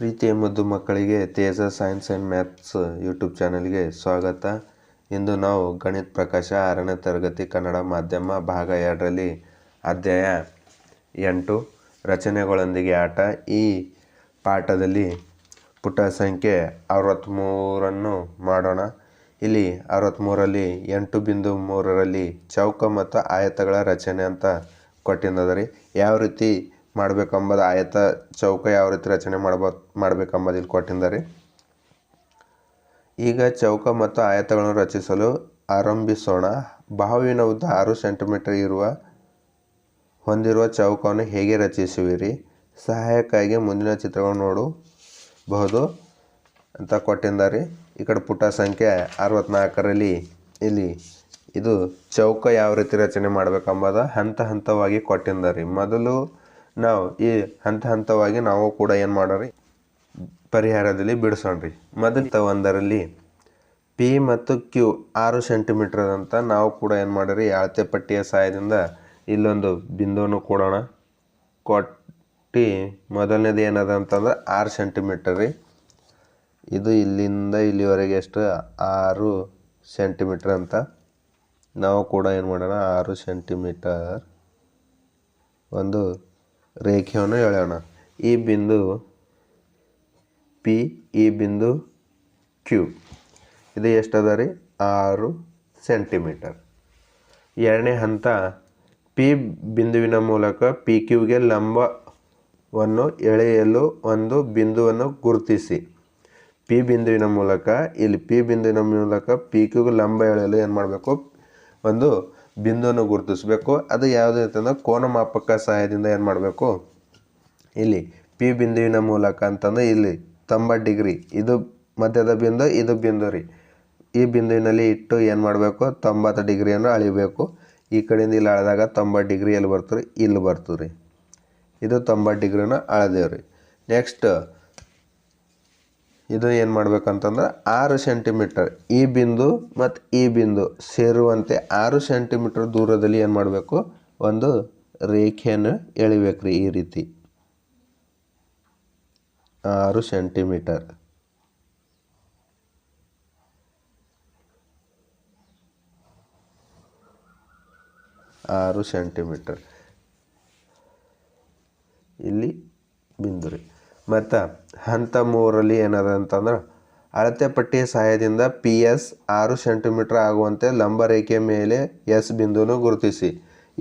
ಪ್ರೀತಿಯ ಮುದ್ದು ಮಕ್ಕಳಿಗೆ ತೇಜ ಸೈನ್ಸ್ ಆ್ಯಂಡ್ ಮ್ಯಾಥ್ಸ್ ಯೂಟ್ಯೂಬ್ ಚಾನಲ್ಗೆ ಸ್ವಾಗತ. ಇಂದು ನಾವು ಗಣಿತ ಪ್ರಕಾಶ 6ನೇ ತರಗತಿ ಕನ್ನಡ ಮಾಧ್ಯಮ ಭಾಗ 2ರಲ್ಲಿ ಅಧ್ಯಾಯ 8 ರಚನೆಗಳೊಂದಿಗೆ ಆಟ ಈ ಪಾಠದಲ್ಲಿ ಪುಟ ಸಂಖ್ಯೆ 63 ಮಾಡೋಣ. ಇಲ್ಲಿ 63ರಲ್ಲಿ 8.3ರಲ್ಲಿ ಚೌಕ ಮತ್ತು ಆಯತಗಳ ರಚನೆ ಅಂತ ಕೊಟ್ಟಿದ್ದರಿ. ಯಾವ ರೀತಿ ಮಾಡಬೇಕೆಂಬುದು ಆಯತ ಚೌಕ ಯಾವ ರೀತಿ ರಚನೆ ಮಾಡಬೇಕೆಂಬುದು ಇಲ್ಲಿ ಕೊಟ್ಟಿದ್ದಾರೆ. ಈಗ ಚೌಕ ಮತ್ತು ಆಯತಗಳನ್ನು ರಚಿಸಲು ಆರಂಭಿಸೋಣ. ಬಾಹುವಿನ ಉದ್ದ 6 ಸೆಂಟಿಮೀಟರ್ ಹೊಂದಿರುವ ಚೌಕವನ್ನು ಹೇಗೆ ರಚಿಸುವಿರಿ? ಸಹಾಯಕ್ಕಾಗಿ ಮುಂದಿನ ಚಿತ್ರಗಳನ್ನು ನೋಡಬಹುದು ಅಂತ ಕೊಟ್ಟಿದ್ದಾರೆ. ಈ ಕಡೆ ಪುಟ ಸಂಖ್ಯೆ 64ರಲ್ಲಿ ಇಲ್ಲಿ ಇದು ಚೌಕ ಯಾವ ರೀತಿ ರಚನೆ ಮಾಡಬೇಕೆಂಬುದು ಹಂತ ಹಂತವಾಗಿ ಕೊಟ್ಟಿದ್ದಾರೆ. ಮೊದಲು ನಾವು ಈ ಹಂತ ಹಂತವಾಗಿ ನಾವು ಕೂಡ ಏನು ಮಾಡೋರಿ ಪರಿಹಾರದಲ್ಲಿ ಬಿಡಿಸೋಣ್ರಿ. ಮೊದಲ ಒಂದರಲ್ಲಿ ಪಿ ಮತ್ತು ಕ್ಯೂ 6 ಸೆಂಟಿಮೀಟರ್ ಅಂತ ನಾವು ಕೂಡ ಏನು ಮಾಡೋರಿ ಅಳತೆ ಪಟ್ಟಿಯ ಸಹಾಯದಿಂದ ಇಲ್ಲೊಂದು ಬಿಂದುವನ್ನು ಕೊಡೋಣ. ಕೊಟ್ಟು ಮೊದಲನೇದು ಏನದ ಅಂತಂದ್ರೆ 6 ಸೆಂಟಿಮೀಟರ್ ರೀ. ಇದು ಇಲ್ಲಿಂದ ಇಲ್ಲಿವರೆಗೆ ಎಷ್ಟು 6 ಸೆಂಟಿಮೀಟರ್ ಅಂತ ನಾವು ಕೂಡ ಏನು ಮಾಡೋಣ 6 ಸೆಂಟಿಮೀಟರ್ ಒಂದು ರೇಖೆಯನ್ನು ಎಳೆಯೋಣ. ಈ ಬಿಂದು ಪಿ, ಈ ಬಿಂದು ಕ್ಯೂ, ಇದು ಎಷ್ಟದ ರೀ 6 ಸೆಂಟಿಮೀಟರ್. ಎರಡನೇ ಹಂತ ಪಿ ಬಿಂದುವಿನ ಮೂಲಕ ಪಿ ಕ್ಯೂಗೆ ಲಂಬವನ್ನು ಎಳೆಯಲು ಒಂದು ಬಿಂದುವನ್ನು ಗುರುತಿಸಿ. ಪಿ ಬಿಂದುವಿನ ಮೂಲಕ ಇಲ್ಲಿ ಪಿ ಬಿಂದುವಿನ ಮೂಲಕ ಪಿ ಕ್ಯೂಗೆ ಲಂಬ ಎಳೆಯಲು ಏನು ಮಾಡಬೇಕು ಒಂದು ಬಿಂದುವನ್ನು ಗುರುತಿಸಬೇಕು. ಅದು ಯಾವುದು ಅಂತಂದ್ರೆ ಕೋನ ಮಾಪಕ ಸಹಾಯದಿಂದ ಏನು ಮಾಡಬೇಕು ಇಲ್ಲಿ ಪಿ ಬಿಂದುವಿನ ಮೂಲಕ ಅಂತಂದ್ರೆ ಇಲ್ಲಿ 90 ಡಿಗ್ರಿ, ಇದು ಮಧ್ಯದ ಬಿಂದು, ಇದು ಬಿಂದು ರೀ. ಈ ಬಿಂದುವಿನಲ್ಲಿ ಇಟ್ಟು ಏನು ಮಾಡಬೇಕು 90 ಡಿಗ್ರಿಯನ್ನು ಅಳಿಬೇಕು. ಈ ಕಡೆಯಿಂದ ಇಲ್ಲಿ ಅಳೆದಾಗ 90 ಡಿಗ್ರಿ ಎಲ್ಲಿ ಬರ್ತದೆ ಇಲ್ಲಿ ಬರ್ತದೆ ರೀ. ಇದು 90 ಡಿಗ್ರಿನ ಅಳೆದೇವ್ರಿ. ನೆಕ್ಸ್ಟ್ ಇದು ಏನು ಮಾಡ್ಬೇಕಂತಂದ್ರೆ 6 ಸೆಂಟಿಮೀಟರ್ ಈ ಬಿಂದು ಮತ್ತು ಈ ಬಿಂದು ಸೇರುವಂತೆ 6 ಸೆಂಟಿಮೀಟರ್ ದೂರದಲ್ಲಿ ಏನು ಮಾಡಬೇಕು ಒಂದು ರೇಖೆಯನ್ನು ಎಳಿಬೇಕು ರೀ. ಈ ರೀತಿ 6 ಸೆಂಟಿಮೀಟರ್. ಇಲ್ಲಿ ಬಿಂದು ರೀ. ಮತ್ತು ಹಂತ 3ರಲ್ಲಿ ಏನದ ಅಂತಂದ್ರೆ ಅಳತೆ ಪಟ್ಟಿಯ ಸಹಾಯದಿಂದ ಪಿ ಎಸ್ 6 ಸೆಂಟಿಮೀಟರ್ ಆಗುವಂತೆ ಲಂಬ ರೇಖೆಯ ಮೇಲೆ ಎಸ್ ಬಿಂದುವನ್ನು ಗುರುತಿಸಿ.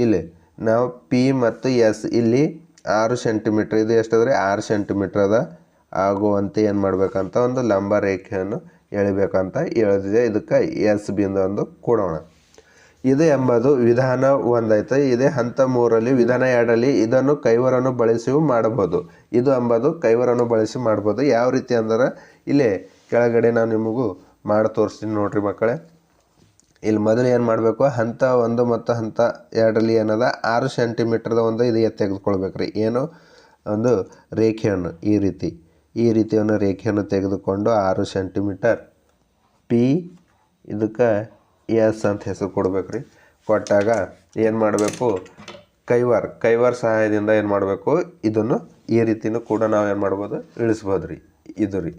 ಇಲ್ಲಿ ನಾವು ಪಿ ಮತ್ತು ಎಸ್ ಇಲ್ಲಿ 6 ಸೆಂಟಿಮೀಟರ್, ಇದು ಎಷ್ಟಾದ್ರೆ 6 ಸೆಂಟಿಮೀಟರ್ ಅದ ಆಗುವಂತೆ ಏನು ಮಾಡಬೇಕಂತ ಒಂದು ಲಂಬ ರೇಖೆಯನ್ನು ಎಳಿಬೇಕಂತ ಎಳೆದಿದೆ. ಇದಕ್ಕೆ ಎಸ್ ಬಿಂದು ಒಂದು ಕೊಡೋಣ. ಇದು ಎಂಬುದು ವಿಧಾನ 1 ಐತೆ. ಇದೇ ಹಂತ 3ರಲ್ಲಿ ವಿಧಾನ 2ರಲ್ಲಿ ಇದನ್ನು ಕೈವರನ್ನು ಬಳಸಿಯೂ ಮಾಡಬಹುದು. ಇದು ಎಂಬುದು ಕೈವರನ್ನು ಬಳಸಿ ಮಾಡ್ಬೋದು. ಯಾವ ರೀತಿ ಅಂದ್ರೆ ಇಲ್ಲೇ ಕೆಳಗಡೆ ನಾನು ನಿಮಗೂ ಮಾಡಿ ತೋರಿಸ್ತೀನಿ ನೋಡ್ರಿ ಮಕ್ಕಳೇ. ಇಲ್ಲಿ ಮೊದಲು ಏನು ಮಾಡಬೇಕು ಹಂತ 1 ಮತ್ತು ಹಂತ 2ರಲ್ಲಿ ಏನದ 6 ಸೆಂಟಿಮೀಟರ್ದ ಒಂದು ಇದು ತೆಗೆದುಕೊಳ್ಬೇಕ್ರಿ. ಏನು ಒಂದು ರೇಖೆಯನ್ನು ಈ ರೀತಿಯನ್ನು ರೇಖೆಯನ್ನು ತೆಗೆದುಕೊಂಡು 6 ಸೆಂಟಿಮೀಟರ್ ಪಿ ಇದಕ್ಕೆ ಎಸ್ ಅಂತ ಹೆಸರು ಕೊಡ್ಬೇಕ್ರಿ. ಕೊಟ್ಟಾಗ ಏನು ಮಾಡಬೇಕು ಕೈವಾರ ಸಹಾಯದಿಂದ ಏನು ಮಾಡಬೇಕು ಇದನ್ನು ಈ ರೀತಿನೂ ಕೂಡ ನಾವು ಏನು ಮಾಡ್ಬೋದು ಇಳಿಸ್ಬೋದು ರೀ. ಇದು ರೀ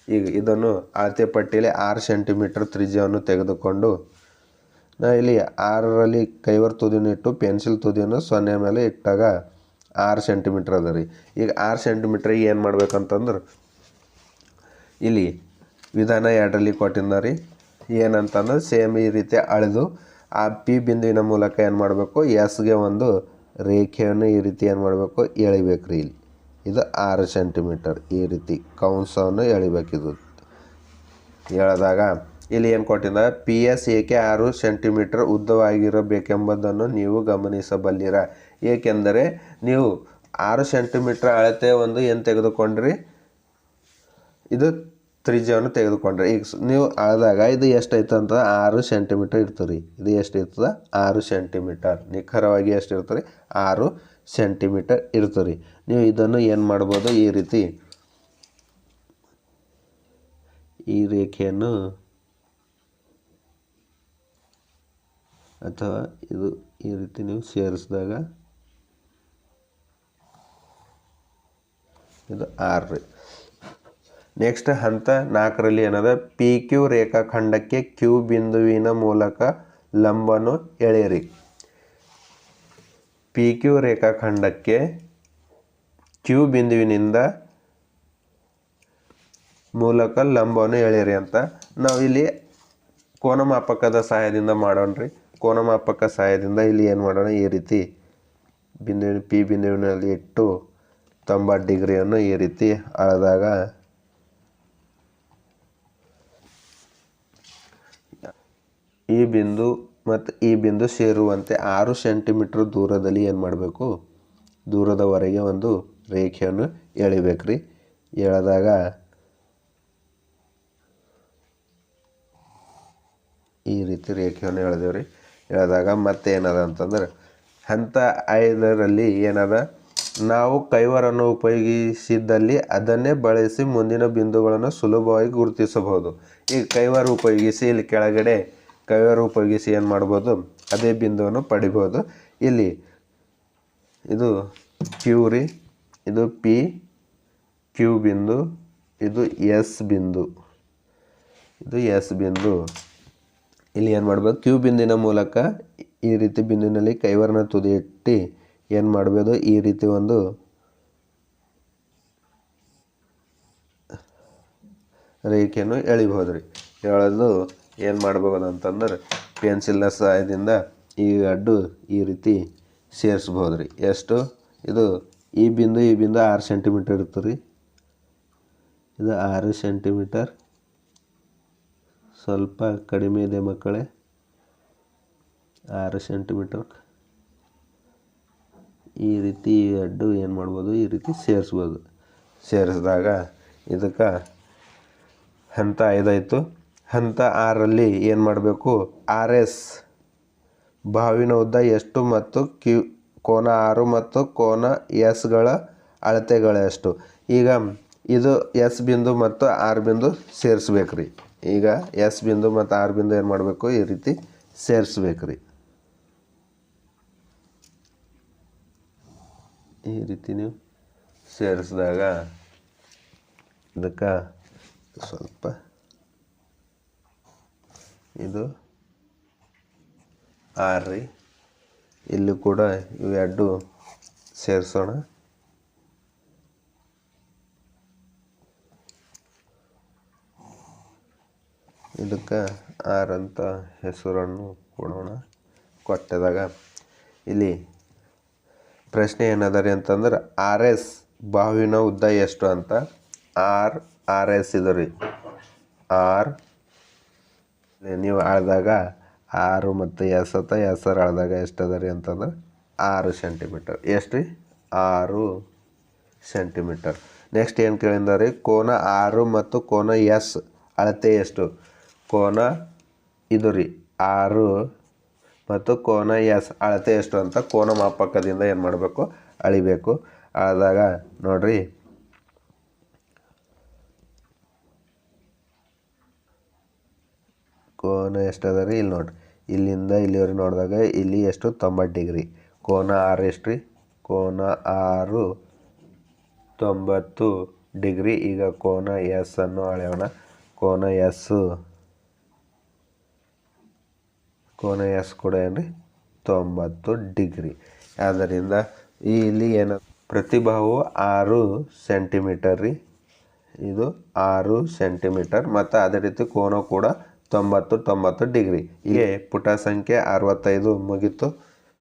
ಈಗ ಇದನ್ನು ಅಳತೆ ಪಟ್ಟಿಯಲ್ಲಿ 6 ಸೆಂಟಿಮೀಟರ್ ತ್ರಿಜ್ಯವನ್ನು ತೆಗೆದುಕೊಂಡು ನಾವು ಇಲ್ಲಿ 6ರಲ್ಲಿ ಕೈವಾರ ತುದಿಯನ್ನು ಇಟ್ಟು ಪೆನ್ಸಿಲ್ ತುದಿಯನ್ನು 0 ಮೇಲೆ ಇಟ್ಟಾಗ 6 ಸೆಂಟಿಮೀಟರ್ ಅದ ರೀ. ಈಗ 6 ಸೆಂಟಿಮೀಟ್ರಿಗೆ ಏನು ಮಾಡ್ಬೇಕಂತಂದ್ರೆ ಇಲ್ಲಿ ವಿಧಾನ 2ರಲ್ಲಿ ಕೊಟ್ಟಿದ್ದ ರೀ. ಏನಂತಂದ್ರೆ ಸೇಮ್ ಈ ರೀತಿ ಅಳೆದು ಆ ಪಿ ಬಿಂದುವಿನ ಮೂಲಕ ಏನು ಮಾಡಬೇಕು ಎಸ್ಗೆ ಒಂದು ರೇಖೆಯನ್ನು ಈ ರೀತಿ ಏನು ಮಾಡಬೇಕು ಎಳಿಬೇಕು ರೀ. ಇಲ್ಲಿ ಇದು 6 ಸೆಂಟಿಮೀಟರ್ ಈ ರೀತಿ ಕಂಸವನ್ನು ಎಳಿಬೇಕಿದು. ಎಳೆದಾಗ ಇಲ್ಲಿ ಏನು ಕೊಟ್ಟಿದ್ದ ಪಿ ಎಸ್ ಏಕೆ 6 ಸೆಂಟಿಮೀಟರ್ ಉದ್ದವಾಗಿರಬೇಕೆಂಬುದನ್ನು ನೀವು ಗಮನಿಸಬಲ್ಲಿರ. ಏಕೆಂದರೆ ನೀವು 6 ಸೆಂಟಿಮೀಟರ್ ಅಳತೆ ಒಂದು ಏನು ತೆಗೆದುಕೊಂಡ್ರಿ ಇದು ತ್ರಿಜ್ಯವನ್ನು ತೆಗೆದುಕೊಂಡ್ರೆ ಈಗ ನೀವು ಅಳೆದಾಗ ಇದು ಎಷ್ಟೈತೆ ಅಂತ 6 ಸೆಂಟಿಮೀಟರ್ ಇರ್ತದೆ ರೀ. ಇದು ಎಷ್ಟು ಇರ್ತದೆ 6 ಸೆಂಟಿಮೀಟರ್ ನಿಖರವಾಗಿ ಎಷ್ಟು ಇರ್ತದೆ 6 ಸೆಂಟಿಮೀಟರ್ ಇರ್ತದೆ ರೀ. ನೀವು ಇದನ್ನು ಏನು ಮಾಡ್ಬೋದು ಈ ರೀತಿ ಈ ರೇಖೆಯನ್ನು ಅಥವಾ ಇದು ಈ ರೀತಿ ನೀವು ಸೇರಿಸಿದಾಗ ಇದು 6 ರೀ. ನೆಕ್ಸ್ಟ್ ಹಂತ 4ರಲ್ಲಿ ಏನದ ಪಿ ಕ್ಯೂ ರೇಖಾಖಂಡಕ್ಕೆ ಕ್ಯೂ ಬಿಂದುವಿನ ಮೂಲಕ ಲಂಬನು ಎಳೆಯಿರಿ. ಪಿ ಕ್ಯೂ ರೇಖಾಖಂಡಕ್ಕೆ ಕ್ಯೂ ಬಿಂದುವಿನಿಂದ ಮೂಲಕ ಲಂಬವನ್ನು ಎಳೆಯಿರಿ ಅಂತ ನಾವು ಇಲ್ಲಿ ಕೋನಮಾಪಕದ ಸಹಾಯದಿಂದ ಮಾಡೋಣ್ರಿ. ಕೋನಮಾಪಕ ಸಹಾಯದಿಂದ ಇಲ್ಲಿ ಏನು ಮಾಡೋಣ, ಈ ರೀತಿ ಬಿಂದುವಿನ ಪಿ ಬಿಂದುವಿನಲ್ಲಿ ಇಟ್ಟು 90 ಡಿಗ್ರಿಯನ್ನು ಈ ರೀತಿ ಅಳೆದಾಗ ಈ ಬಿಂದು ಮತ್ತು ಈ ಬಿಂದು ಸೇರುವಂತೆ 6 ಸೆಂಟಿಮೀಟರ್ ದೂರದಲ್ಲಿ ಏನು ಮಾಡಬೇಕು, ದೂರದವರೆಗೆ ಒಂದು ರೇಖೆಯನ್ನು ಎಳಿಬೇಕ್ರಿ. ಎಳೆದಾಗ ಈ ರೀತಿ ರೇಖೆಯನ್ನು ಎಳೆದೇವ್ರಿ. ಎಳೆದಾಗ ಮತ್ತೆ ಏನದ ಅಂತಂದ್ರೆ ಹಂತ 5ರಲ್ಲಿ ಏನದ, ನಾವು ಕೈವಾರನ್ನು ಉಪಯೋಗಿಸಿದ್ದಲ್ಲಿ ಅದನ್ನೇ ಬಳಸಿ ಮುಂದಿನ ಬಿಂದುಗಳನ್ನು ಸುಲಭವಾಗಿ ಗುರುತಿಸಬಹುದು. ಈಗ ಕೈವಾರ ಉಪಯೋಗಿಸಿ ಇಲ್ಲಿ ಕೆಳಗಡೆ ಕೈವಾರ ಉಪಯೋಗಿಸಿ ಏನು ಮಾಡ್ಬೋದು, ಅದೇ ಬಿಂದುವನ್ನು ಪಡಿಬೋದು. ಇಲ್ಲಿ ಇದು ಕ್ಯೂ ರೀ, ಇದು ಪಿ ಕ್ಯೂ ಬಿಂದು, ಇದು ಎಸ್ ಬಿಂದು, ಇದು ಎಸ್ ಬಿಂದು. ಇಲ್ಲಿ ಏನು ಮಾಡ್ಬೋದು, ಕ್ಯೂ ಬಿಂದಿನ ಮೂಲಕ ಈ ರೀತಿ ಬಿಂದುವಿನಲ್ಲಿ ಕೈವಾರನ ತುದಿ ಇಟ್ಟು ಏನು ಮಾಡ್ಬೋದು, ಈ ರೀತಿ ಒಂದು ರೇಖೆಯನ್ನು ಎಳಿಬೋದು ರೀ. ಎಳೆದು ಏನು ಮಾಡ್ಬೋದು ಅಂತಂದ್ರೆ ಪೆನ್ಸಿಲ್ನ ಸಹಾಯದಿಂದ ಈ ಅಡ್ಡು ಈ ರೀತಿ ಸೇರಿಸ್ಬೋದು ರೀ. ಎಷ್ಟು, ಇದು ಈ ಬಿಂದು 6 ಸೆಂಟಿಮೀಟರ್ ಇರ್ತದೆ ರೀ. ಇದು 6 ಸೆಂಟಿಮೀಟರ್, ಸ್ವಲ್ಪ ಕಡಿಮೆ ಇದೆ ಮಕ್ಕಳೇ, 6 ಸೆಂಟಿಮೀಟರ್. ಈ ರೀತಿ ಅಡ್ಡು ಏನು ಮಾಡ್ಬೋದು, ಈ ರೀತಿ ಸೇರಿಸ್ಬೋದು. ಸೇರಿಸಿದಾಗ ಇದಕ್ಕೆ ಹಂತ 5 ಆಯಿತು. ಹಂತ 6ರಲ್ಲಿ ಏನು ಮಾಡಬೇಕು, ಆರ್ ಎಸ್ ಬಾವಿನ ಉದ್ದ ಎಷ್ಟು ಮತ್ತು ಕೋನ 6 ಮತ್ತು ಕೋನ ಎಸ್ಗಳ ಅಳತೆಗಳೆಷ್ಟು. ಈಗ ಇದು ಎಸ್ ಬಿಂದು ಮತ್ತು ಆರ್ ಬಿಂದು ಸೇರಿಸ್ಬೇಕು ರೀ. ಈಗ ಎಸ್ ಬಿಂದು ಮತ್ತು ಆರ್ ಬಿಂದು ಏನು ಮಾಡಬೇಕು, ಈ ರೀತಿ ಸೇರಿಸ್ಬೇಕು ರೀ. ಈ ರೀತಿ ನೀವು ಸೇರಿಸಿದಾಗ ಇದಕ್ಕೆ ಸ್ವಲ್ಪ ಇದು ಆರ್ ರೀ. ಇಲ್ಲಿ ಕೂಡ ಇವೆರಡು ಸೇರಿಸೋಣ. ಇದಕ್ಕೆ ಆರ್ ಅಂತ ಹೆಸರನ್ನು ಕೊಡೋಣ. ಕೊಟ್ಟದಾಗ ಇಲ್ಲಿ ಪ್ರಶ್ನೆ ಏನದರಿ ಅಂತಂದ್ರೆ ಆರ್ ಎಸ್ ಬಾಹುವಿನ ಉದ್ದ ಎಷ್ಟು ಅಂತ. ಆರ್ ಎಸ್ ಇದು ರೀ. ಆರ್ ನೀವು ಅಳೆದಾಗ 6 ಮತ್ತು ಎಸ್ ಅಳೆದಾಗ ಎಷ್ಟು ಅದ ರೀ ಅಂತಂದ್ರೆ 6 ಸೆಂಟಿಮೀಟರ್. ಎಷ್ಟು ರೀ, 6 ಸೆಂಟಿಮೀಟರ್. ನೆಕ್ಸ್ಟ್ ಏನು ಕೇಳಿದ ರೀ, ಕೋನ 6 ಮತ್ತು ಕೋನ ಎಸ್ ಅಳತೆ ಎಷ್ಟು. ಕೋನ ಇದು ರೀ 6 ಮತ್ತು ಕೋನ ಎಸ್ ಅಳತೆ ಎಷ್ಟು ಅಂತ ಕೋನ ಮಾಪಕದಿಂದ ಏನು ಮಾಡಬೇಕು, ಅಳಿಬೇಕು. ಅಳೆದಾಗ ನೋಡ್ರಿ, ಕೋನ ಎಷ್ಟು ಅದ ರೀ, ಇಲ್ಲಿ ನೋಡ್ರಿ, ಇಲ್ಲಿಂದ ಇಲ್ಲಿವರೆಗೆ ನೋಡಿದಾಗ ಇಲ್ಲಿ ಎಷ್ಟು 90 ಡಿಗ್ರಿ. ಕೋನ 6 ಎಷ್ಟು ರೀ, ಕೋನ 6 90 ಡಿಗ್ರಿ. ಈಗ ಕೋನ ಎಸ್ ಅನ್ನು ಅಳೆಯೋಣ. ಕೋನ ಎಸ್ ಕೂಡ ಏನು ರೀ 90 ಡಿಗ್ರಿ. ಆದ್ದರಿಂದ ಇಲ್ಲಿ ಏನು ಪ್ರತಿಭಾವು 6 ಸೆಂಟಿಮೀಟರ್ ರೀ. ಇದು 6 ಸೆಂಟಿಮೀಟರ್ ಮತ್ತು ಅದೇ ರೀತಿ ಕೋನ ಕೂಡ 90 ಡಿಗ್ರಿ. ಹೀಗೆ ಪುಟ ಸಂಖ್ಯೆ 65 ಮುಗೀತು.